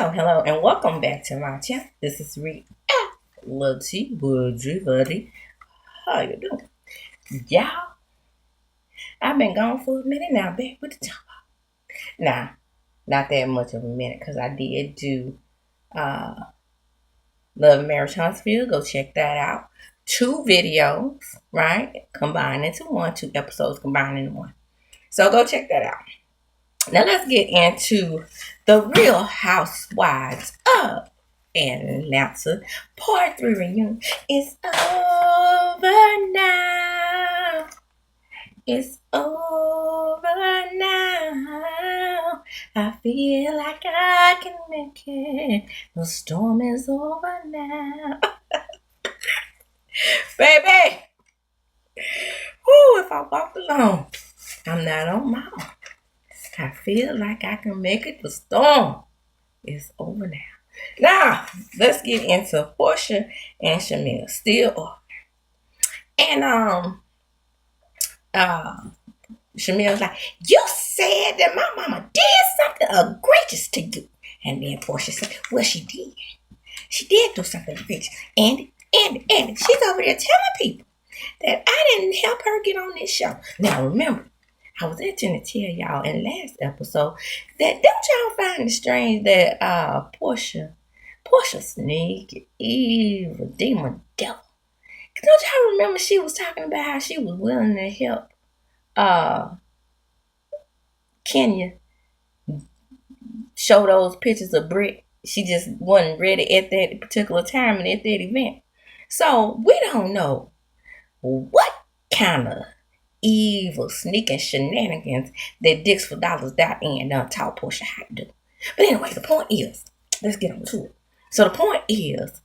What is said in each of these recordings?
Hello, and welcome back to my channel. This is Reality Woodry Buddy. How you doing? Y'all, I've been gone for a minute now, back with the talk. Now, not that much of a minute, because I did do uh, Love and Marriage Huntsville. Go check that out. 2 videos, right? Combined into one, 2 episodes combined into one. So go check that out. Now let's get into the Real Housewives of Atlanta Part 3 reunion. It's over now. It's over now. I feel like I can make it. The storm is over now. Baby! Whoo, if I walk alone, I'm not on my own. I feel like I can make it. The storm is over now. Now, let's get into Porsha and SHEMEA. Still on. And SHEMEA was like, you said that my mama did something egregious to you. And then Porsha said, well, she did. She did do something egregious. And she's over there telling people that I didn't help her get on this show. Now remember, I was itching to tell y'all in last episode that don't y'all find it strange that Porsha sneaky, evil, demon, devil. Don't y'all remember she was talking about how she was willing to help Kenya show those pictures of Britt? She just wasn't ready at that particular time and at that event. So we don't know what kind of evil, sneaking shenanigans that Dicks for Dollars taught Porsha how to do. But anyway, the point is, let's get on to it. So the point is,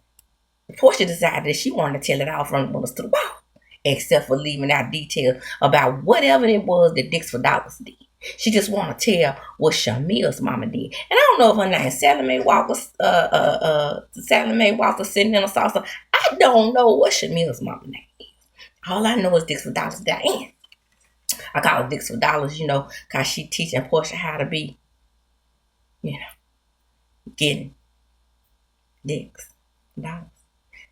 Porsha decided that she wanted to tell it all from the windows to the wall, except for leaving out details about whatever it was that Dicks for Dollars did. She just wanted to tell what SHEMEA's mama did. And I don't know if her name is Sallie Mae Walker sitting in a saucer. I don't know what SHEMEA's mama name is. All I know is Dicks for Dollars Diane. I call her Dicks for Dollars, because she teaching Porsha how to be, getting dicks for dollars.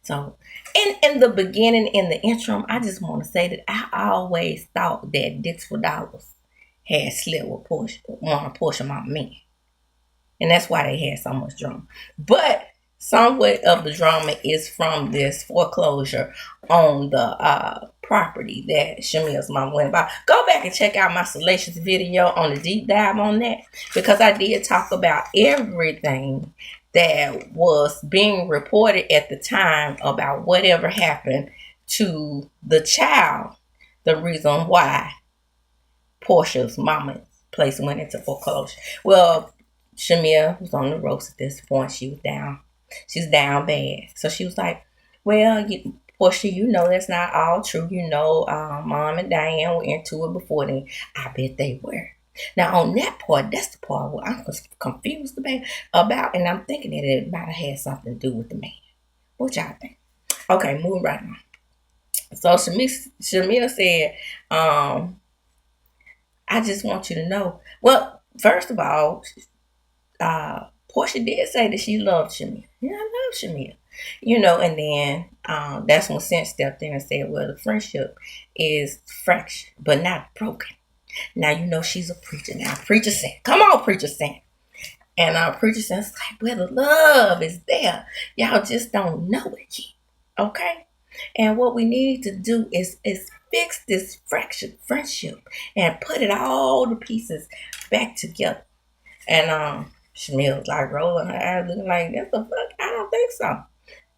So, in the beginning, in the interim, I just want to say that I always thought that Dicks for Dollars had slept with one of Porsha mama men. And that's why they had so much drama. But somewhat of the drama is from this foreclosure on the property that SHEMEA's mom went about. Go back and check out my Salacious video on the deep dive on that, because I did talk about everything that was being reported at the time about whatever happened to the child, the reason why Porsha's mama's place went into foreclosure. Well, SHEMEA was on the ropes at this point. She was down. She's down bad. So she was like, well, Porsha, that's not all true. Mom and Diane were into it before then. I bet they were. Now, on that part, that's the part where I'm confused about, and I'm thinking that it might have had something to do with the man. What y'all think? Okay, moving right on. So SHEMEA said, I just want you to know. Well, first of all, Porsha did say that she loved SHEMEA. Yeah, I love SHEMEA. And then that's when Sense stepped in and said, well, the friendship is fractured, but not broken. Now, she's a preacher. Now, Preacher Sense. Come on, Preacher Sense. And Preacher Sense like, well, the love is there. Y'all just don't know it yet. Okay? And what we need to do is fix this fractured friendship and put it all the pieces back together. And SHEMEA was like rolling her eyes, looking like, what the fuck? I don't think so.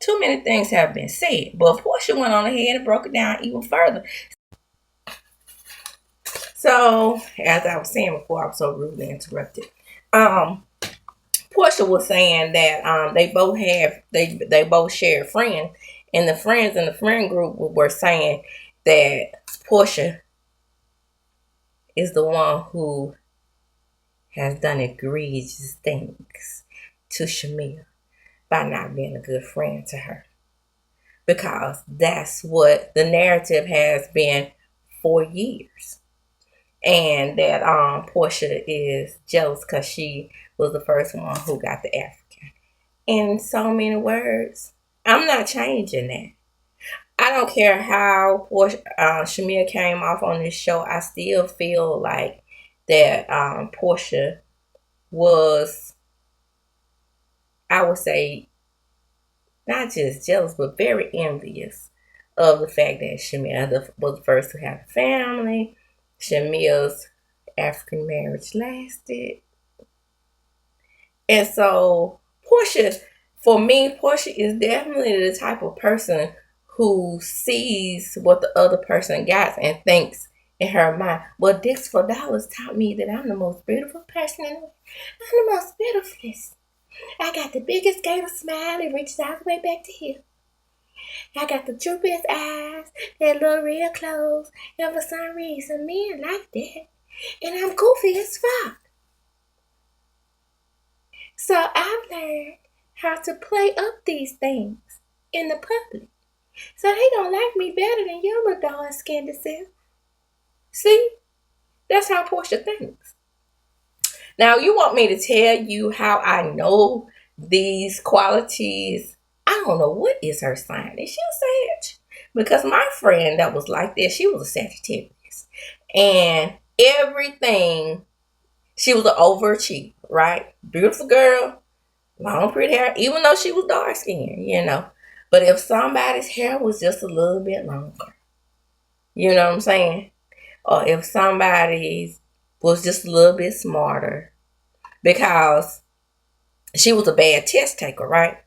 Too many things have been said. But Porsha went on ahead and broke it down even further. So, as I was saying before, I was so rudely interrupted. Porsha was saying that they both shared friends, and the friends in the friend group were saying that Porsha is the one who has done egregious things to SHEMEA by not being a good friend to her. Because that's what the narrative has been for years. And that Porsha is jealous because she was the first one who got the African. in so many words. I'm not changing that. I don't care how Shamia came off on this show. I still feel like that Porsha was, I would say, not just jealous, but very envious of the fact that Shamia was the first to have a family. Shamia's African marriage lasted. And so Porsha, for me, Porsha is definitely the type of person who sees what the other person got and thinks in her mind, well, Dix for Dollars taught me that I'm the most beautiful person in the world. I'm the most beautifulest. I got the biggest gator smile. It reaches all the way back to here. I got the droopiest eyes, that little real clothes, and for some reason, men like that. And I'm goofy as fuck. So I've learned how to play up these things in the public. So they don't like me better than your little dark-skinned self. See? That's how Porsha thinks. Now, you want me to tell you how I know these qualities? I don't know what is her sign. Is she a Sag? Because my friend that was like that, she was a Sagittarius. And everything, she was an overachiever, right? Beautiful girl, long pretty hair, even though she was dark skinned. But if somebody's hair was just a little bit longer, you know what I'm saying? Or if somebody's was just a little bit smarter, because she was a bad test taker, right?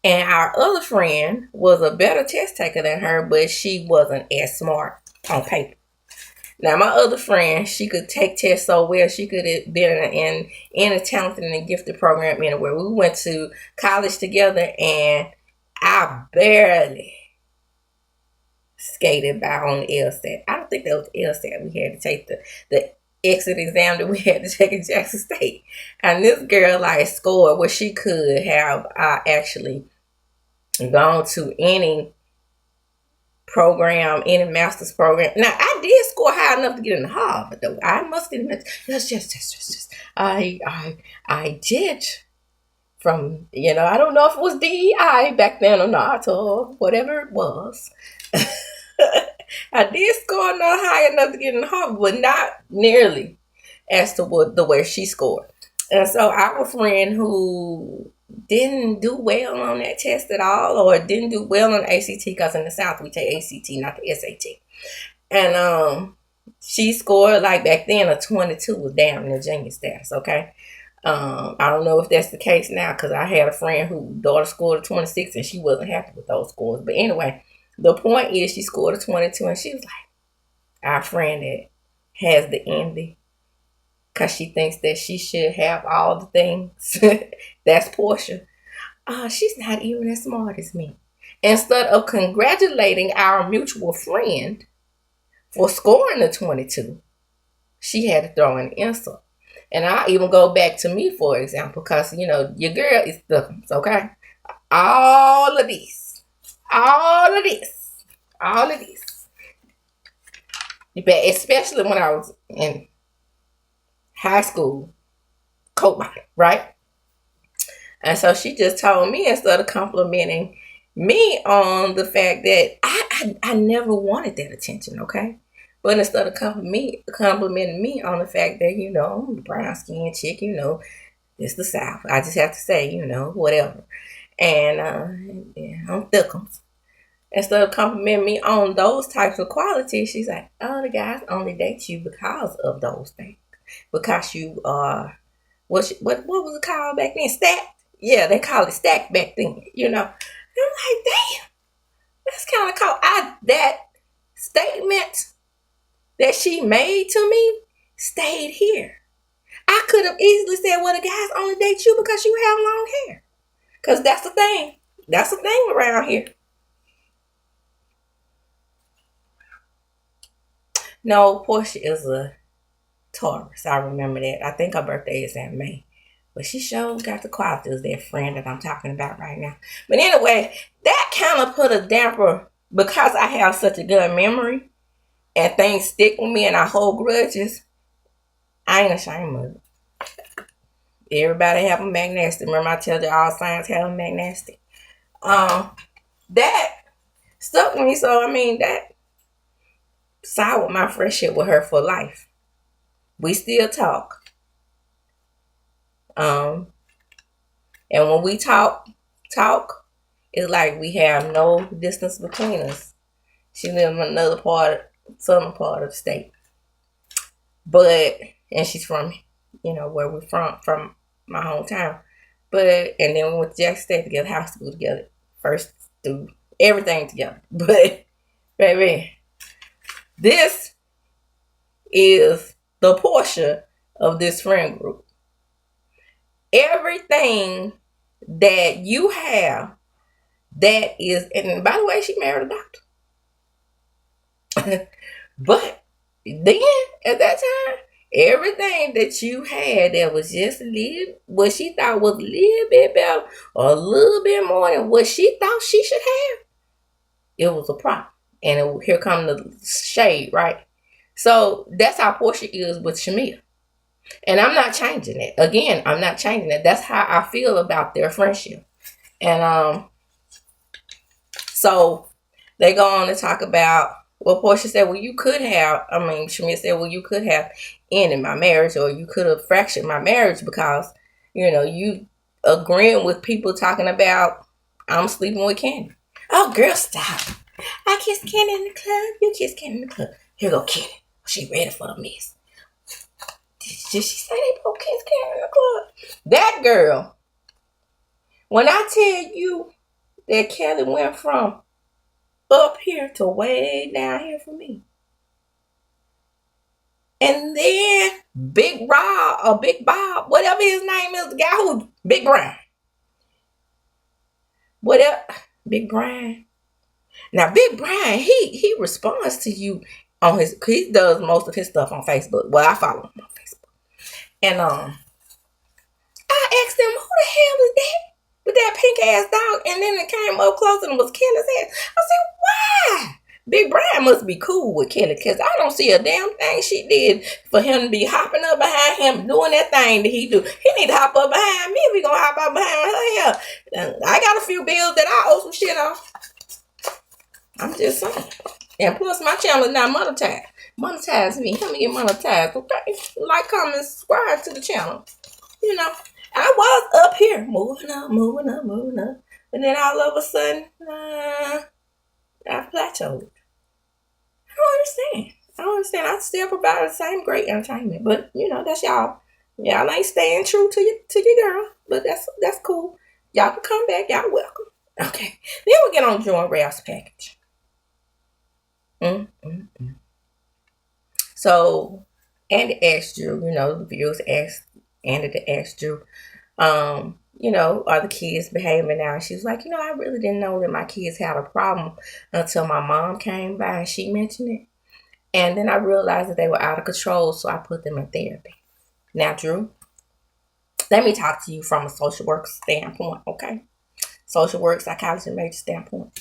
And our other friend was a better test taker than her, but she wasn't as smart on paper. Now, my other friend, she could take tests so well, she could have been in a talented and gifted program anywhere. We went to college together, and I barely skated by on the LSAT. I don't think that was the LSAT. We had to take the exit exam that we had to take at Jackson State. And this girl scored where she could have actually gone to any program, any master's program. Now, I did score high enough to get into Harvard, though. I must admit, yes. I did. From, I don't know if it was DEI back then or not, or whatever it was. I did score enough high enough to get in Harvard, but not nearly as to the way she scored. And so our friend who didn't do well on that test at all, or didn't do well on ACT, because in the South we take ACT, not the SAT. And she scored back then a 22 was down in the genius status, okay? I don't know if that's the case now, because I had a friend whose daughter scored a 26 and she wasn't happy with those scores. But anyway, the point is she scored a 22 and she was like, our friend that has the envy because she thinks that she should have all the things. That's Porsha. She's not even as smart as me. Instead of congratulating our mutual friend for scoring the 22, she had to throw an insult. And I even go back to me, for example, because, your girl is Thuckums, okay? All of this. Especially when I was in high school, coat body, right? And so she just told me, instead of complimenting me on the fact that I never wanted that attention, okay? But instead of complimenting me on the fact that, I'm a brown skinned chick, it's the South. I just have to say, whatever. And I'm Thickums. Instead of complimenting me on those types of qualities, she's like, oh, the guys only date you because of those things. Because you are, what was it called back then? Stacked? Yeah, they call it stacked back then, I'm like, damn, that's kind of cool. That statement that she made to me stayed here. I could have easily said, well, the guys only date you because you have long hair. Because that's the thing. That's the thing around here. No, Porsha is a Taurus. I remember that. I think her birthday is in May. But she sure got the qualities, that friend that I'm talking about right now. But anyway, that kind of put a damper, because I have such a good memory and things stick with me and I hold grudges. I ain't ashamed of it. Everybody have a McNasty. Remember I tell you all signs have a McNasty. That stuck with me. So I mean that soured my friendship with her for life. We still talk. And when we talk, it's like we have no distance between us. She lives in another southern part of the state. But, and she's from, where we're from my hometown. But, and then we went to Jackson State together, high school together, first through everything together. But, baby, this is the Portia of this friend group. Everything that you have that is, and by the way, she married a doctor. But then at that time, everything that you had that was just what she thought was a little bit better or a little bit more than what she thought she should have, it was a problem. And here come the shade, right? So that's how Portia is with SHEMEA. And I'm not changing it. Again, I'm not changing it. That's how I feel about their friendship. And so they go on to talk about, well, Portia said, well, SHEMEA said, well, you could have ended my marriage, or you could have fractured my marriage because, you agreeing with people talking about I'm sleeping with Candy. Oh, girl, stop. I kissed Candy in the club. You kissed Candy in the club. Here go Candy. She ready for the mess. Did she say they both kissed Candy in the club? That girl, when I tell you that Kelly went from up here to way down here for me. And then Big Rob or Big Bob, whatever his name is, the guy who, Big Brian. Whatever, Big Brian. Now, Big Brian, he responds to you on he does most of his stuff on Facebook. Well, I follow him on Facebook. And I asked him, who the hell is that? With that pink ass dog, and then it came up close and was Kelly's ass. I said, why? Big Brian must be cool with Kelly, because I don't see a damn thing she did for him to be hopping up behind him, doing that thing that he do. He need to hop up behind me if he gonna hop up behind her. I got a few bills that I owe some shit off. I'm just saying. And plus my channel is not monetized. Monetize me. Help me get monetized, okay? Like, comment, subscribe to the channel. I was up here, moving up. But then all of a sudden, I plateaued. I don't understand. I still provide the same great entertainment. But, that's y'all. Y'all ain't staying true to your girl. But that's cool. Y'all can come back. Y'all welcome. Okay. Then we get on Joy Ralph's package. So, Andy asked Drew, the viewers asked Andy to ask Drew, are the kids behaving now? She was like, I really didn't know that my kids had a problem until my mom came by and she mentioned it. And then I realized that they were out of control, so I put them in therapy. Now, Drew, let me talk to you from a social work standpoint, okay? Social work, psychology major standpoint.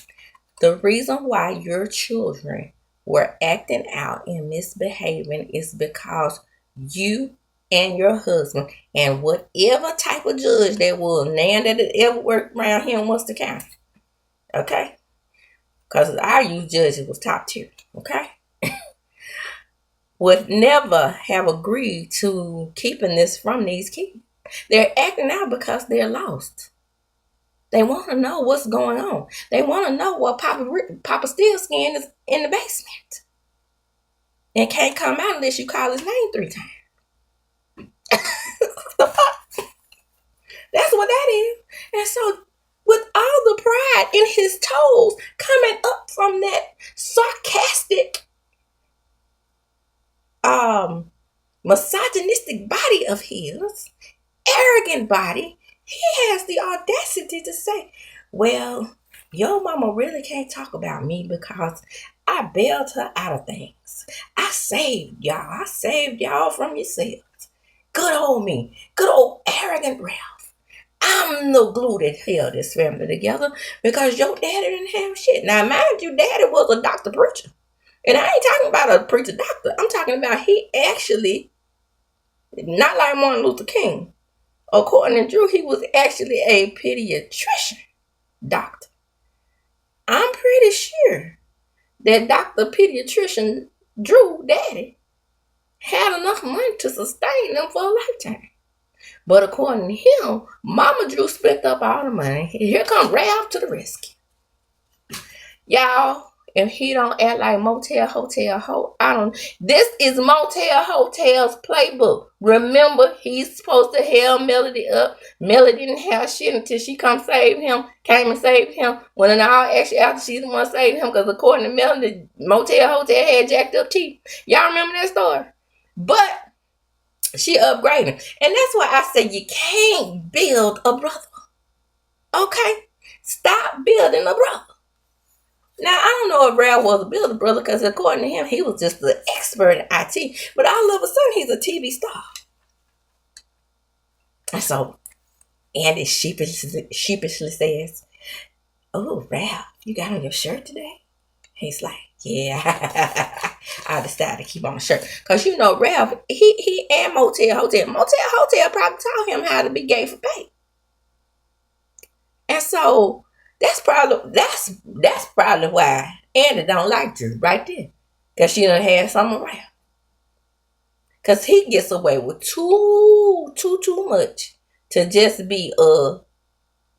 The reason why your children were acting out and misbehaving is because you and your husband and whatever type of judge that was, nan that it ever worked around here in Worcester County. Okay? Because our youth judges was top tier. Okay? Would never have agreed to keeping this from these kids. They're acting out because they're lost. They want to know what's going on. They want to know what Papa Steelskin is in the basement. And can't come out unless you call his name 3 times. The fuck? That's what that is. And so, with all the pride in his toes coming up from that sarcastic, misogynistic body of his, arrogant body, he has the audacity to say, well, your mama really can't talk about me because I bailed her out of things. I saved y'all. I saved y'all from yourselves. Good old me. Good old arrogant Ralph. I'm the glue that held this family together because your daddy didn't have shit. Now, mind you, daddy was a doctor preacher. And I ain't talking about a preacher doctor. I'm talking about he actually, not like Martin Luther King, According to Drew, he was actually a pediatrician doctor. I'm pretty sure that Dr. Pediatrician Drew Daddy had enough money to sustain them for a lifetime. But according to him, Mama Drew spent up all the money. Here comes Ralph to the rescue. Y'all, if he don't act like Motel Hotel Ho, I don't. This is Motel Hotel's playbook. Remember, he's supposed to held Melody up. Melody didn't have shit until she came and saved him. When in all actuality, she's the one saving him because according to Melody, Motel Hotel had jacked up teeth. Y'all remember that story? But she upgraded. And that's why I say you can't build a brother. Okay? Stop building a brother. Now, I don't know if Ralph was a builder brother because according to him, he was just an expert in IT. But all of a sudden, he's a TV star. And so, Andy sheepishly says, "Oh, Ralph, you got on your shirt today?" He's like, "Yeah, I decided to keep on the shirt." Because, you know, Ralph, he and Motel Hotel probably taught him how to be gay for pay. And so, that's probably why Andy don't like Drew right there. Because she done had something around. Because he gets away with too much to just be a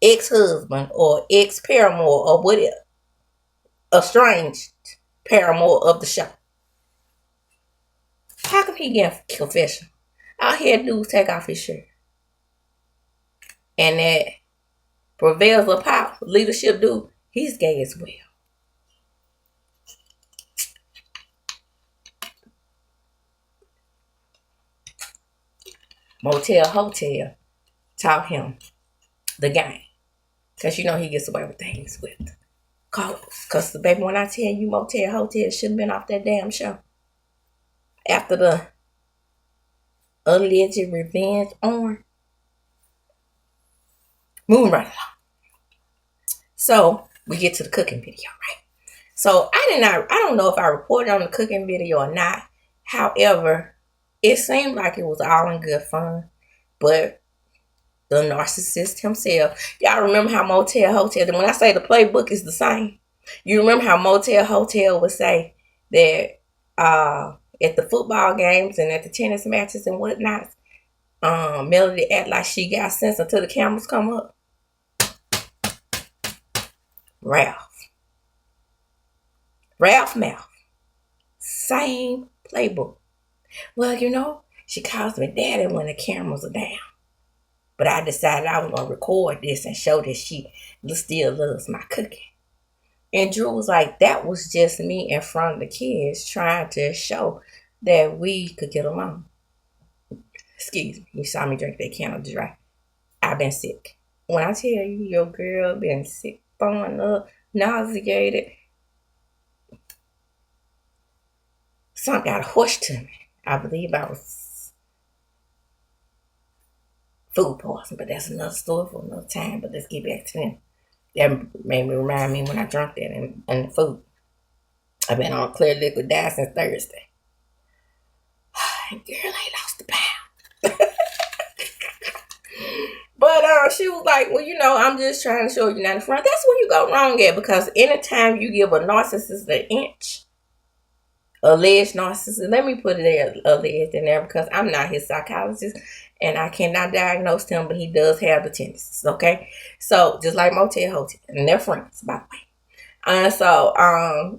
ex-husband or ex-paramour or whatever. Estranged paramour of the show. How come he get confession? All he had to do was take off his shirt. And that prevails of power, leadership dude, he's gay as well. Motel Hotel taught him the game. Because you know he gets away with things with colors. Because baby, when I tell you Motel Hotel should have been off that damn show. After the alleged revenge on. Moving right along. So we get to the cooking video, right? So I don't know if I reported on the cooking video or not. However, it seemed like it was all in good fun. But the narcissist himself, y'all remember how Motel Hotel, and when I say the playbook is the same, you remember how Motel Hotel would say that at the football games and at the tennis matches and whatnot, Melody act like she got sense until the cameras come up. Ralph mouth. Same playbook. Well, you know, she calls me daddy when the cameras are down. But I decided I was going to record this and show that she still loves my cooking. And Drew was like, that was just me in front of the kids trying to show that we could get along. Excuse me. You saw me drink that Canada Dry. I've been sick. When I tell you your girl been sick, throwing up, nauseated, something got a horse to me. I believe I was food poisoning, but that's another story for another time. But let's get back to them. That made me remind me when I drank that and the food. I've been on clear liquid diet since Thursday. Girl ain't lost the pound. But she was like, well, you know, I'm just trying to show you not in front. That's where you go wrong at, because anytime you give a narcissist an inch, alleged narcissist, let me put it there, alleged in there, because I'm not his psychologist and I cannot diagnose him, but he does have the tendencies, okay? So, just like Motel Hotel, and they're friends, by the way. And so,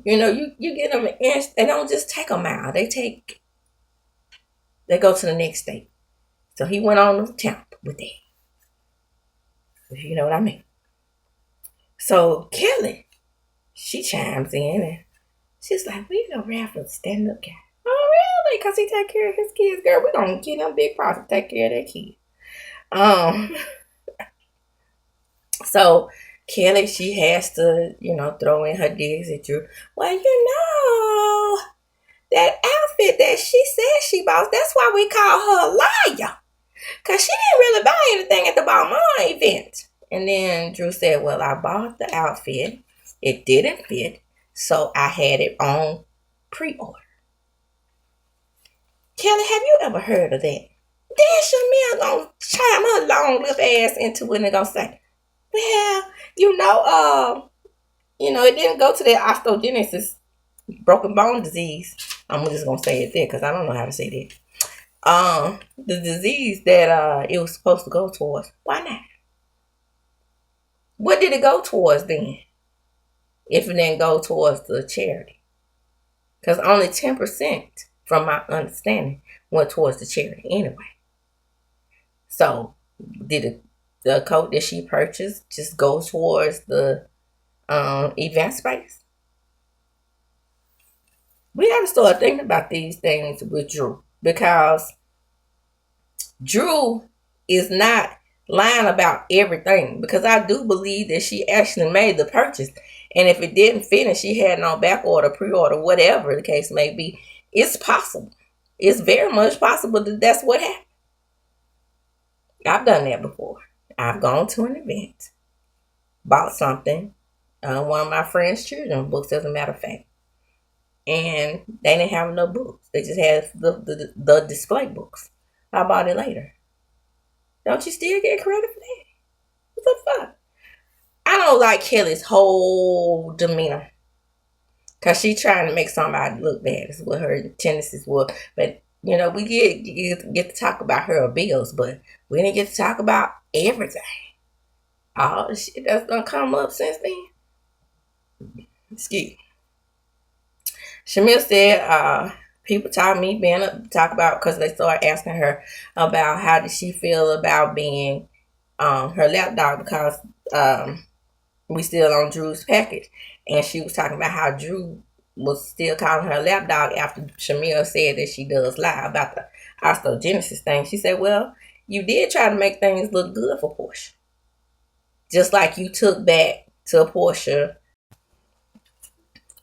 you know, you get them an inch, they don't just take a mile, they go to the next state. So, he went on the temp with that. If you know what I mean. So, Kelly, she chimes in and she's like, we gonna Ralph a stand-up guy. Oh, really? Because he take care of his kids, girl. We gonna get him big profit, take care of that kid. So Kelly, she has to, you know, throw in her digs at you. Well, you know, that outfit that she said she bought, that's why we call her a liar. Because she didn't really buy anything at the Balmain event. And then Drew said, well, I bought the outfit. It didn't fit. So I had it on pre-order. Kelly, have you ever heard of that? Then Shamia gonna chime her long lip ass into it and gonna say, well, it didn't go to that osteogenesis, broken bone disease. I'm just gonna say it there because I don't know how to say that. The disease that it was supposed to go towards. Why not? What did it go towards then? If it didn't go towards the charity, because only 10%, from my understanding, went towards the charity anyway. So, did the coat that she purchased just go towards the event space? We have to start thinking about these things with Drew, because Drew is not lying about everything, because I do believe that she actually made the purchase. And if it didn't finish, she had no back order, pre-order, whatever the case may be, it's possible. It's very much possible that that's what happened. I've done that before. I've gone to an event, bought something, one of my friend's children's books, as a matter of fact, and they didn't have no books. They just had the display books. I bought it later. Don't you still get credit for that? What the fuck? I don't like Kelly's whole demeanor, because she trying to make somebody look bad. Is what her tendencies were. But, we get to talk about her bills, but we didn't get to talk about everything. All the shit that's gonna come up since then. Excuse me. Shamil said, people talk about, because they started asking her about how did she feel about being her lapdog, because we still on Drew's package, and she was talking about how Drew was still calling her lapdog after Shamil said that she does lie about the osteogenesis thing. She said, well, you did try to make things look good for Porsha, just like you took back to Porsha.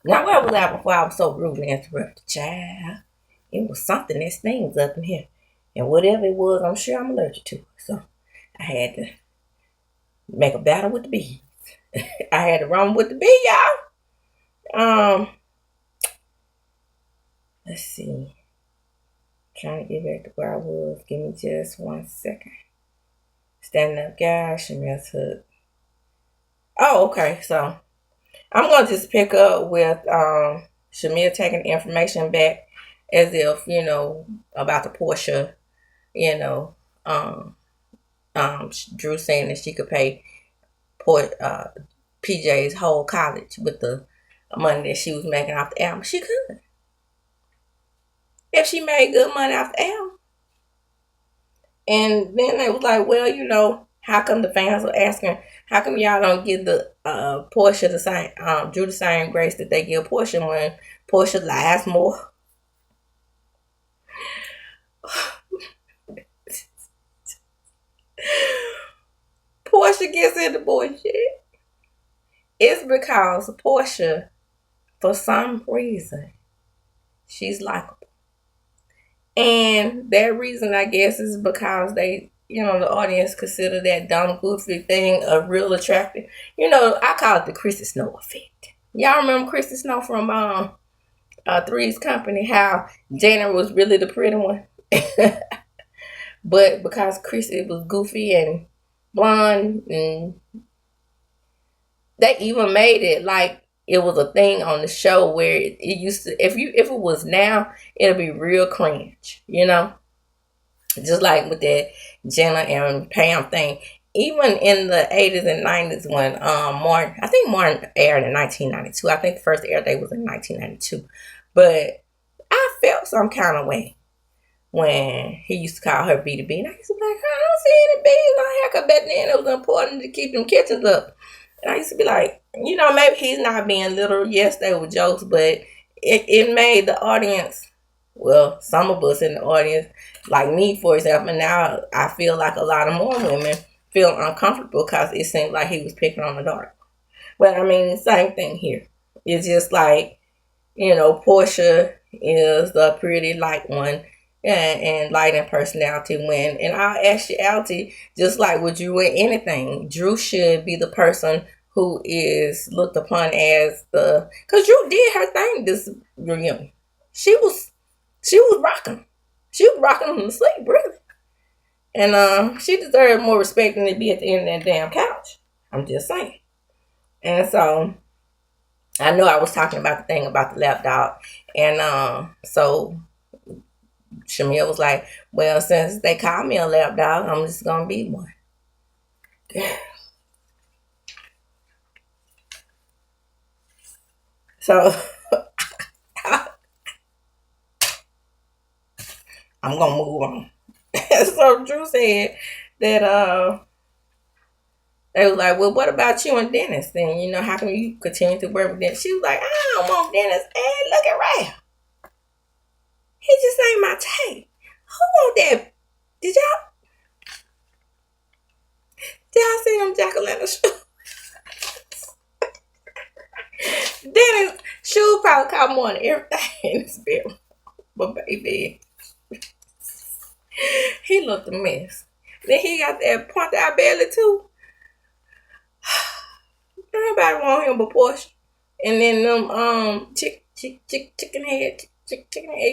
Now, where was I before I was so rude and interrupted? Child, it was something that stings up in here. And whatever it was, I'm sure I'm allergic to. So, I had to make a battle with the bees. I had to run with the bee, y'all. Let's see. Trying to get back to where I was. Give me just 1 second. Standing up, guys. Shemia's hook. Oh, okay. So, I'm going to just pick up with Shamia taking the information back, as if, about the Porsha, Drew saying that she could pay PJ's whole college with the money that she was making off the album. She could. If she made good money off the album. And then they was like, well, how come the fans were asking, how come y'all don't give the Porsha the same, Drew the same grace that they give Porsha when Porsha lies more? Porsha gets into bullshit. It's because Porsha, for some reason, she's likable. And that reason, I guess, is because they, the audience consider that dumb, goofy thing a real attractive. I call it the Chrissy Snow effect. Y'all remember Chrissy Snow from Three's Company, how Jana was really the pretty one? But because Chrissy was goofy and blonde, and they even made it like it was a thing on the show where it used to, if it was now, it'll be real cringe, just like with that Jenna and Pam thing. Even in the 80s and 90s when Martin aired in 1992. I think the first air date was in 1992. But I felt some kind of way when he used to call her B2B. And I used to be like, I don't see any B's on here, because back then it was important to keep them kitchens up. And I used to be like, maybe he's not being literal. Yes, they were jokes, but it made the audience, well, some of us in the audience, like me, for example, now I feel like a lot of more women feel uncomfortable because it seemed like he was picking on the dark. But I mean, the same thing here. It's just like, Porsha is the pretty light one and light in personality, when in our actuality, just like with Drew and anything, Drew should be the person who is looked upon as because Drew did her thing this reunion. She was rocking. She was rocking them to sleep, really. And she deserves more respect than to be at the end of that damn couch. I'm just saying. And so I know I was talking about the thing about the lap dog. And so Shamil was like, well, since they call me a lap dog, I'm just gonna be one. So I'm gonna move on. So Drew said that they was like, well, what about you and Dennis? Then how can you continue to work with Dennis? She was like, I don't want Dennis. And look at Ralph. He just ain't my type. Who want that? Did y'all see them Jack-o'-lantern shoes? Dennis shoe probably caught more than everything in this bedroom. But baby, he looked a mess. Then he got that point out belly too. Everybody want him but Porsha. And then them chicken head.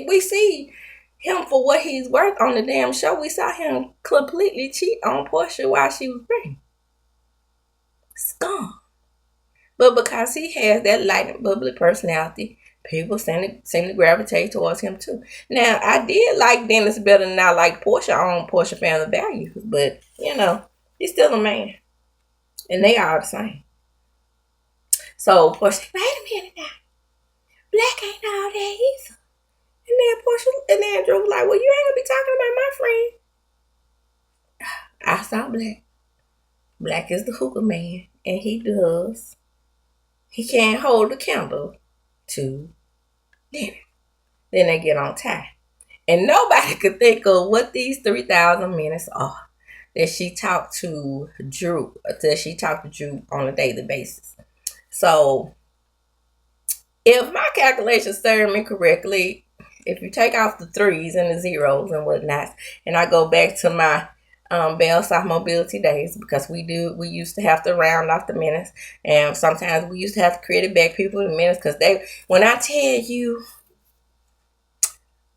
We see him for what he's worth on the damn show. We saw him completely cheat on Porsha while she was pregnant. Scum. But because he has that light and bubbly personality, people seem to gravitate towards him too. Now, I did like Dennis better than I like Porsha on Porsha Family Values, but he's still a man. And they are the same. So Porsha, wait a minute now. Black ain't all that either. And then Porsha and then Drew was like, well, you ain't gonna be talking about my friend. I saw Black. Black is the hookah man, and he can't hold the candle to dinner. Then they get on time. And nobody could think of what these 3,000 minutes are that she talked to Drew on a daily basis. So if my calculations serve me correctly, if you take off the threes and the zeros and whatnot, and I go back to my Bell South Mobility days, because we used to have to round off the minutes, and sometimes we used to have to credit back people in minutes, because when I tell you,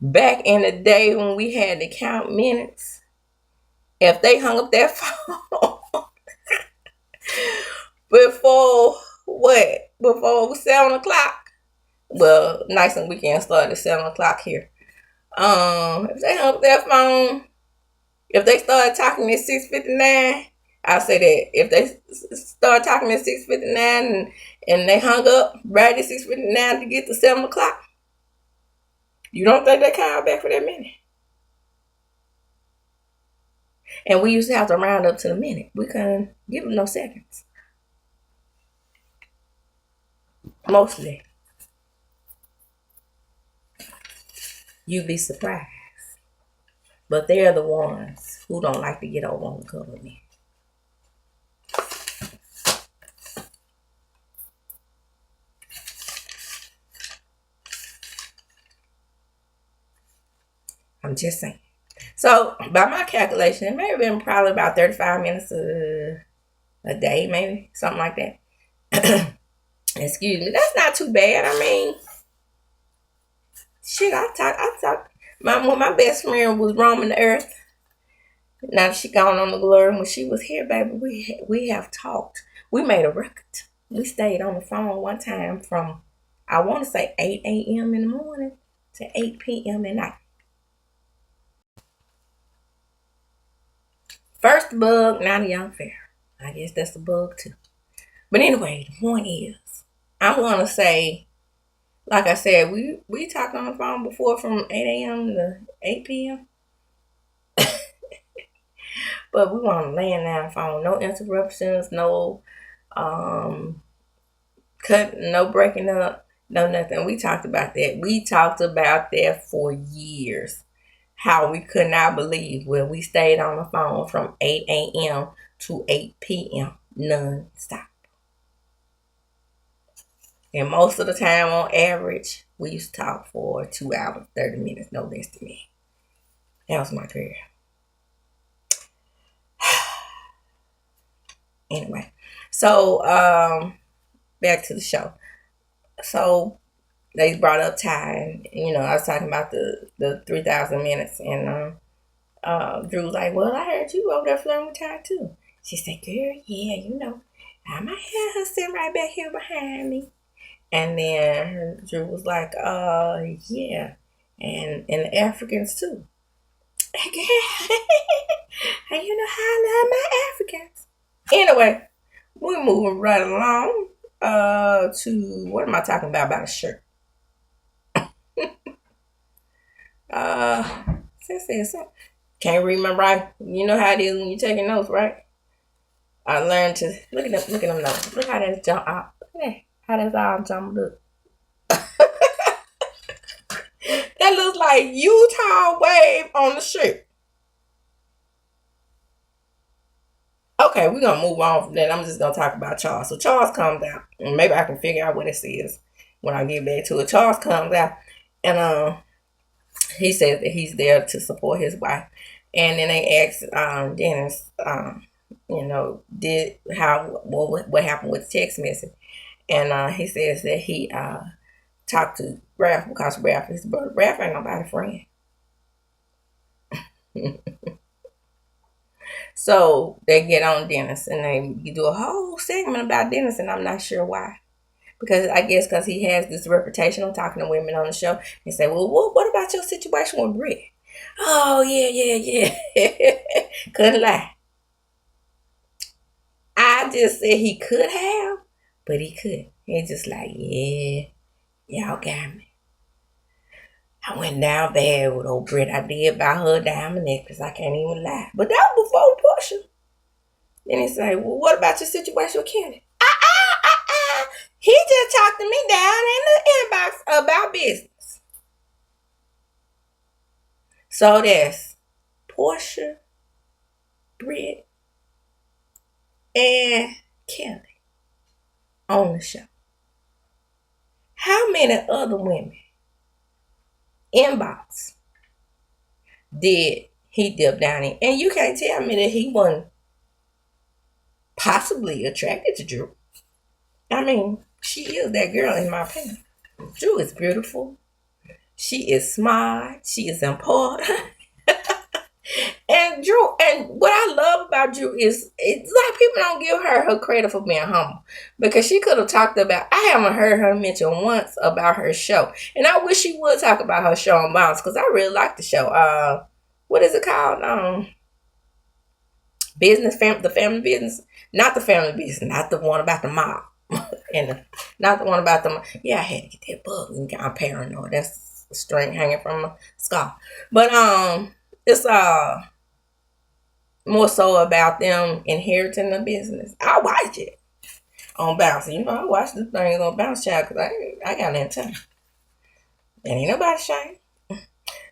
back in the day when we had to count minutes, if they hung up that phone before 7 o'clock, well, nights and weekends start at 7 o'clock here. If they hung up that phone, if they started talking at 6:59, I'll say that. If they start talking at 6:59 and they hung up right at 6:59 to get to 7 o'clock, you don't think they called back for that minute? And we used to have to round up to the minute. We couldn't give them no seconds. Mostly. You'd be surprised. But they're the ones who don't like to get over on the government. I'm just saying. So, by my calculation, it may have been probably about 35 minutes a day, maybe. Something like that. Excuse me. That's not too bad. I mean, shit, I talk. When my best friend was roaming the earth, now she gone on the glory. When she was here, baby, we have talked. We made a record. We stayed on the phone one time from, I want to say 8 a.m. in the morning to 8 p.m. at night. First bug, now the young fair. I guess that's a bug too. But anyway, the point is, I want to say, like I said, we talked on the phone before from 8 a.m. to 8 p.m. But we want to land down the phone. No interruptions, no cutting, no breaking up, no nothing. We talked about that. We talked about that for years. How we could not believe where we stayed on the phone from 8 a.m. to 8 p.m. non-stop. And most of the time, on average, we used to talk for 2 hours, 30 minutes, no less than that. That was my career. Anyway, so back to the show. So they brought up Ty, and I was talking about the 3,000 minutes, and Drew was like, well, I heard you over there flirting with Ty too. She said, girl, yeah, I might have her sitting right back here behind me. And then Drew was like, yeah. And the Africans too. Girl, you know how I love my Africans. Anyway, we're moving right along. To what am I talking about? About a shirt. Says something. Can't read my right. You know how it is when you're taking notes, right? I learned to look at them notes. Look how that's jump out. How that's all jumbled up. That looks like Utah wave on the shirt. Okay, we're gonna move on from that. I'm just gonna talk about Charles. So Charles comes out, and maybe I can figure out what this is when I get back to it. Charles comes out, and he says that he's there to support his wife. And then they asked Dennis, what happened with the text message, and he says that he talked to Ralph because Ralph is his brother. Ralph ain't nobody friend. So they get on Dennis and you do a whole segment about Dennis, and I'm not sure why. Because I guess because he has this reputation of talking to women on the show. They say, well, what about your situation with Britt? Oh, yeah. Couldn't lie. I just said he could have, but he couldn't. He's just like, yeah, y'all got me. I went down bad with old Britt. I did buy her a diamond necklace. I can't even lie. But that was before Porsha. Then he say, well, what about your situation with Kenny? He just talked to me down in the inbox about business. So that's Porsha, Britt, and Kelly on the show. How many other women inbox did he dip down in? And you can't tell me that he wasn't possibly attracted to Drew. I mean, she is that girl in my opinion. Drew is beautiful. She is smart. She is important. And Drew, and what I love about Drew is it's like people don't give her credit for being humble, because she could have talked about. I haven't heard her mention once about her show, and I wish she would talk about her show on Bounce, because I really like the show. What is it called? The family business, not the family business, not the one about the mob, not the one about the. Yeah, I had to get that bug. I'm paranoid. That's a string hanging from my skull, but it's more so about them inheriting the business. I watch it on Bounce. I watch the things on Bounce Child because I got that time. And ain't nobody shame.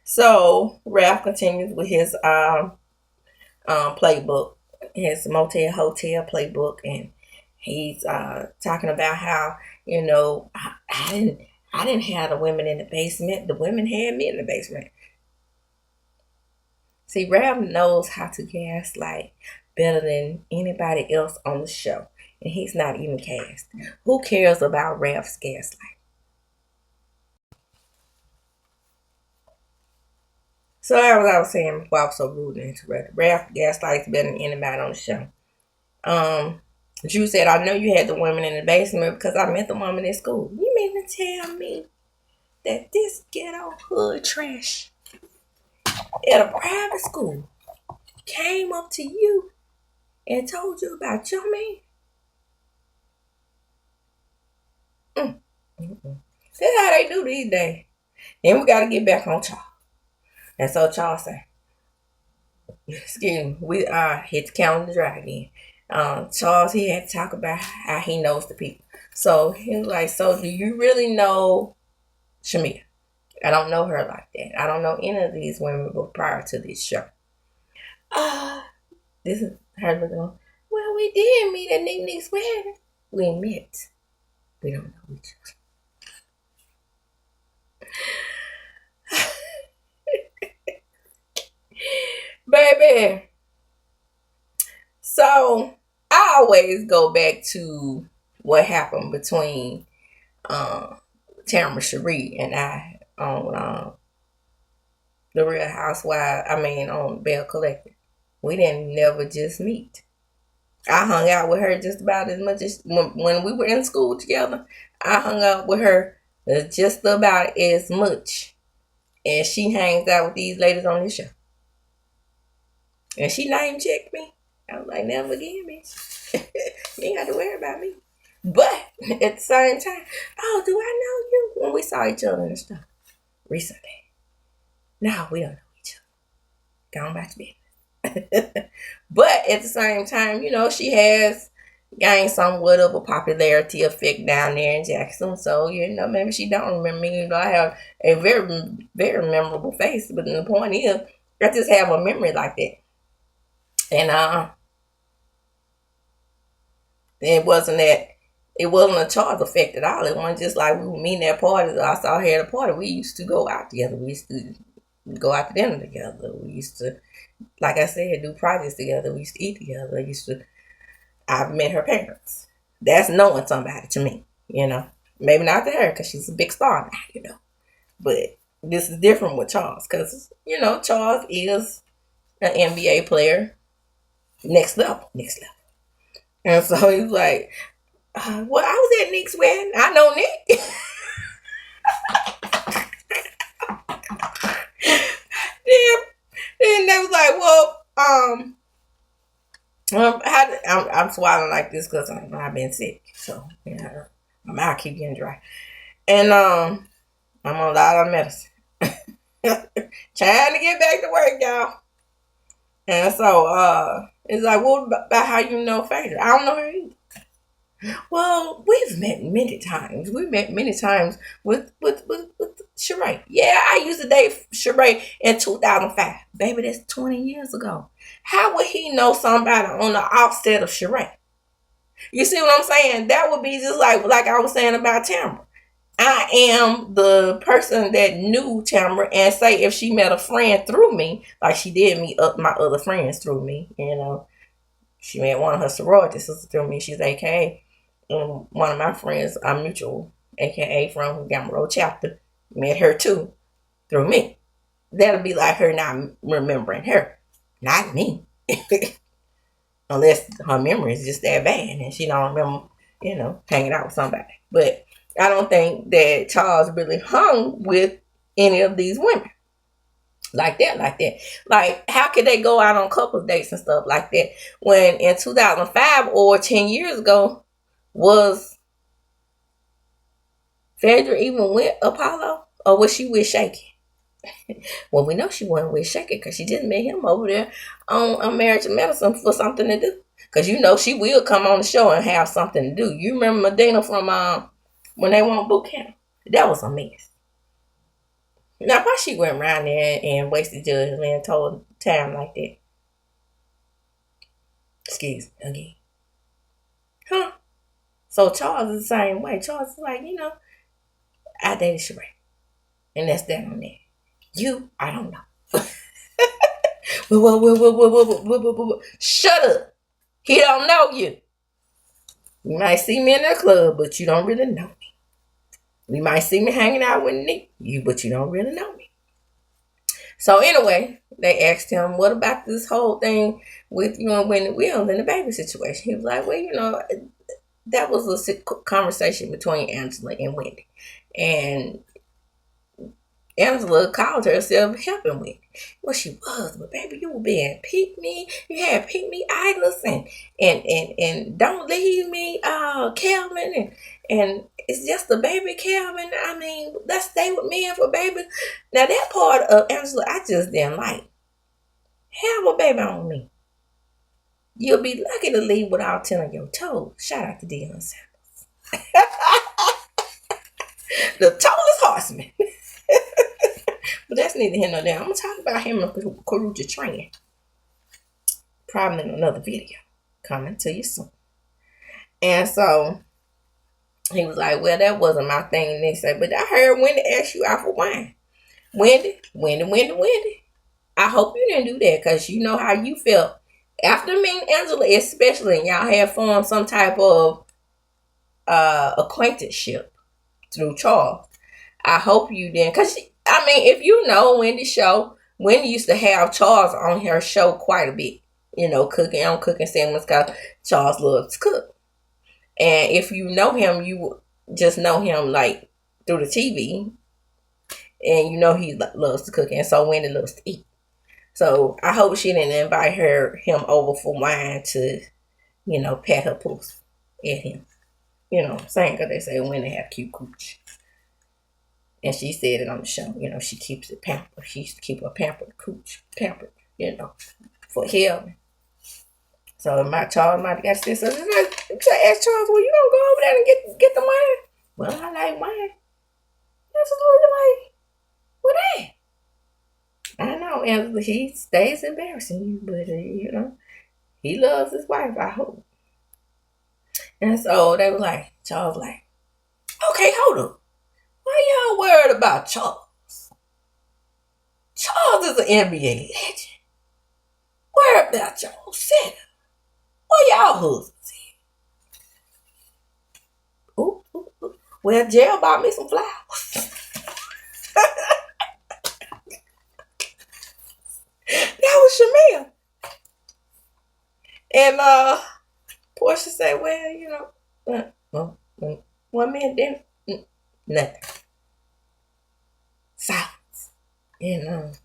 So Ralph continues with his playbook, his motel hotel playbook, and he's talking about how I didn't have the women in the basement. The women had me in the basement. See, Ralph knows how to gaslight better than anybody else on the show. And he's not even cast. Who cares about Ralph's gaslight? So as I was saying before I was so rude and interrupted, Ralph gaslights better than anybody on the show. Drew said, I know you had the women in the basement because I met the woman in school. You mean to tell me that this ghetto hood trash at a private school came up to you and told you about your man? That's how they do these days. Then we got to get back on Charles. And so Charles said, excuse me, we hit the calendar dry again. Charles, he had to talk about how he knows the people. So he was like, so do you really know SHEMEA? I don't know her like that. I don't know any of these women prior to this show. This is her looking on. Well, we did meet at Nick Nick's wedding. We met. We don't know each other. Baby. So I always go back to what happened between Tamara Cherie and I on The Real Housewives, on Bell Collective. We didn't never just meet. I hung out with her just about as much as when we were in school together. I hung out with her just about as much as she hangs out with these ladies on this show. And she name checked me. I was like, never again, bitch. You ain't got to worry about me. But at the same time, oh, do I know you? When we saw each other and stuff recently. No, we don't know each other. Go on back to bed. But at the same time, she has gained somewhat of a popularity effect down there in Jackson. So, maybe she don't remember me. I have a very, very memorable face. But the point is, I just have a memory like that. And it wasn't a Charles effect at all. It wasn't just like we were meeting at parties. I saw her at a party. We used to go out together. We used to go out to dinner together. We used to, like I said, do projects together. We used to eat together. I've met her parents. That's knowing somebody to me, Maybe not to her because she's a big star now, But this is different with Charles because, Charles is an NBA player. Next level. And so he's like, I was at Nick's wedding. I know Nick. Then they was like, I'm swallowing like this because I've been sick. So, my mouth keep getting dry. And I'm on a lot of medicine. Trying to get back to work, y'all. And so, it's like, what about how you know Phaedra? I don't know her either. Well, we've met many times. We met many times with Sheree. Yeah, I used to date Sheree in 2005. Baby, that's 20 years ago. How would he know somebody on the offset of Sheree? You see what I'm saying? That would be just like I was saying about Tamara. I am the person that knew Tamara, and say if she met a friend through me, like she did meet up my other friends through me, she met one of her sorority sisters through me. She's AKA one of my friends, a mutual, AKA from Gamma Road chapter, met her too through me. That'll be like her not remembering her, not me. Unless her memory is just that bad and she don't remember, hanging out with somebody. But I don't think that Charles really hung with any of these women like that. Like, how could they go out on couples dates and stuff like that when in 2005 or 10 years ago was Phaedra even with Apollo, or was she with Shaky? Well, we know she wasn't with Shaky because she just met him over there on Marriage and Medicine for something to do. Because she will come on the show and have something to do. You remember Medina from when they went boot camp? That was a mess. Now, why she went around there and wasted judgment and told time like that? Excuse me again. Huh? So Charles is the same way. Charles is like, I dated Sheree. And that's that on that. You, I don't know. Shut up. He don't know you. You might see me in the club, but you don't really know me. You might see me hanging out with Nick, but you don't really know me. So anyway, they asked him, what about this whole thing with you and Wendy Williams and the baby situation? He was like, well, that was a conversation between Angela and Wendy. And Angela called herself helping Wendy. Well, she was, but baby, you were being pick-me. You had pick-me idols and don't leave me, Calvin, and it's just the baby Calvin. Let's stay with me for baby. Now that part of Angela, I just didn't like. Have a baby on me. You'll be lucky to leave without 10 of your toes. Shout out to Deion Sanders. The tallest horseman. But that's neither here nor there. I'm going to talk about him and Karuja training. Probably in another video. Coming to you soon. And so, he was like, well, that wasn't my thing. And they said, but I heard Wendy ask you out for wine. Wendy. I hope you didn't do that because you know how you felt. After meeting Angela, especially, and y'all had formed some type of acquaintanceship through Charles. I hope you didn't. Because, if you know Wendy's show, Wendy used to have Charles on her show quite a bit. Cooking on cooking segments because Charles loves to cook. And if you know him, you just know him like through the TV, and he loves to cook, and so Wendy loves to eat. So I hope she didn't invite him over for wine to, pat her puss at him. You know what I'm saying? Because they say Wendy have cute cooch. And she said it on the show. She keeps it pampered. She used to keep her pampered cooch pampered, for him. So my Charles might have got this. So I asked Charles, well, you gonna go over there and get the wine? Well, I like wine. That's what what that? I know, and he stays embarrassing you, but he loves his wife, I hope. And so they were like, Charles like, okay, hold up. Why y'all worried about Charles? Charles is an NBA legend. Worry about y'all center. Where y'all husbands at? Ooh. Well, Gerald bought me some flowers. That was Shamea. And Portia said, well, one minute then, nothing. Silence. And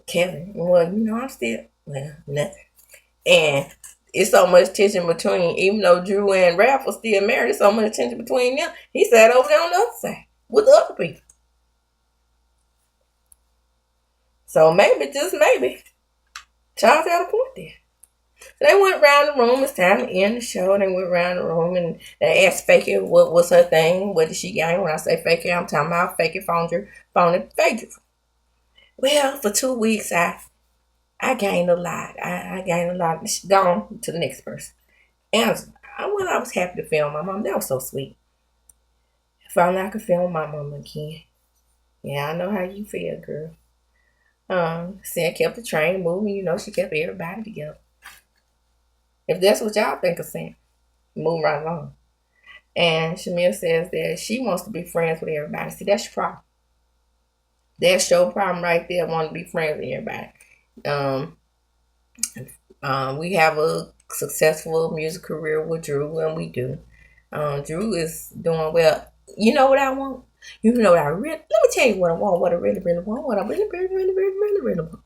Kevin, well, I'm still, nothing. And it's so much tension between, even though Drew and Ralph are still married, there's so much tension between them. He sat over there on the other side with the other people. So maybe, just maybe, Charles had a point there. So they went around the room. It's time to end the show. They went around the room and they asked Fakey what was her thing. What did she gain? When I say Fakey, I'm talking about Fakey phony Fakey. Well, for 2 weeks, I gained a lot. I gained a lot. Gone to the next person. And I was happy to film my mom. That was so sweet. If only I could film my mom again. Yeah, I know how you feel, girl. Sam kept the train moving. She kept everybody together. If that's what y'all think of Sam, move right along. And Shamea says that she wants to be friends with everybody. See, that's your problem. That's your problem right there, wanting to be friends with everybody. We have a successful music career with Drew, and we do. Drew is doing well. You know what I want? You know what I really, let me tell you what I want, what I really, really want, what I really, really, really, really, really, really want.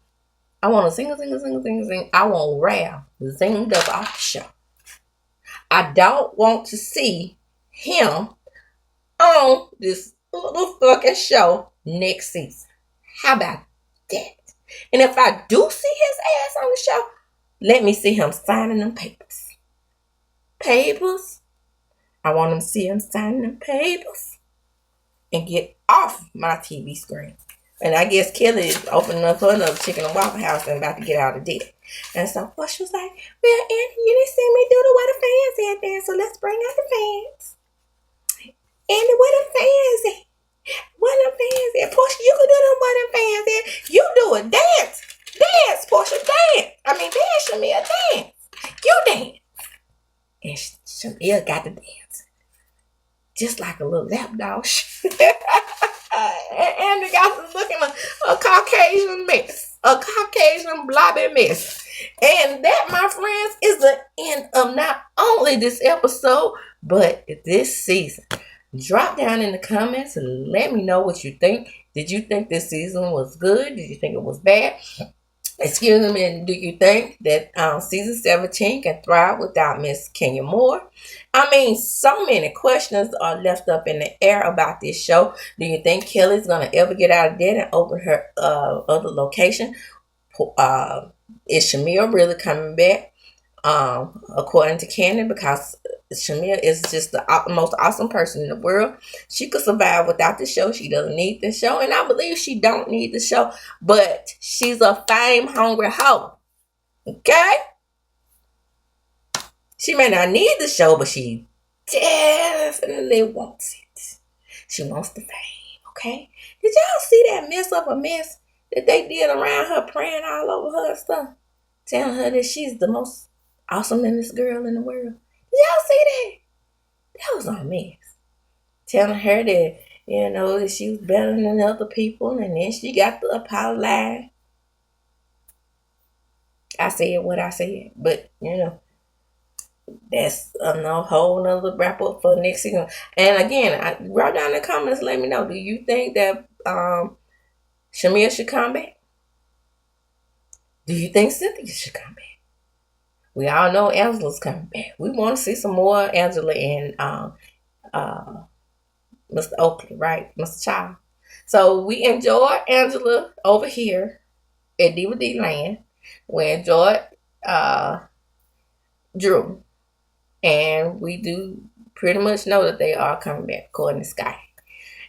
I want to sing. I want Ralph zinged up off the show. I don't want to see him on this little fucking show next season. How about that? And if I do see his ass on the show, let me see him signing them papers. Papers? I want him to see him signing them papers and get off my TV screen. And I guess Kelly is opening up another chicken and waffle house and about to get out of debt. And so she was like, well, Andy, you didn't see me do the what the fans at there, so let's bring out the fans. Andy, what the fans at? What the fans at? Portia, you can do them what the fans at. You do it. Dance, Portia, dance. Dance, Shamea, dance. You dance. And Shamea got to dance. Just like a little lap dog. And the guy was looking like a Caucasian mess. A Caucasian blobby mess. And that, my friends, is the end of not only this episode, but this season. Drop down in the comments and let me know what you think. Did you think this season was good? Did you think it was bad? Excuse me, and do you think that season 17 can thrive without Miss Kenya Moore? So many questions are left up in the air about this show. Do you think Kelly's going to ever get out of debt and open her other location? Is Shamea really coming back? According to Cannon, because Shamea is just the most awesome person in the world. She could survive without the show. She doesn't need the show, and I believe she don't need the show, but she's a fame-hungry hoe. Okay? She may not need the show, but she definitely wants it. She wants the fame, okay? Did y'all see that mess of a mess that they did around her, praying all over her and stuff? Telling her that she's the most awesomest girl in the world. Did y'all see that? That was a mess. Telling her that You know, that she was better than other people, and then she got to apologize. I said what I said, but you know, that's a whole nother wrap up for next season. And again, write down in the comments, let me know. Do you think that SHEMEA should come back? Do you think Cynthia should come back? We all know Angela's coming back. We want to see some more Angela and Mr. Oakley, right? Mr. Child. So we enjoyed Angela over here at DVD Land. We enjoyed uh, Drew. And we do pretty much know that they are coming back according to Sky.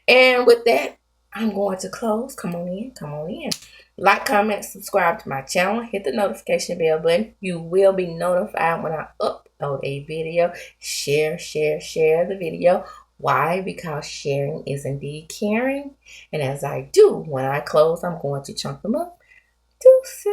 And with that, I'm going to close. Come on in. Come on in. Like, comment, subscribe to my channel. Hit the notification bell button. You will be notified when I upload a video. Share the video. Why? Because sharing is indeed caring. And as I do, when I close, I'm going to chunk them up. Deuces.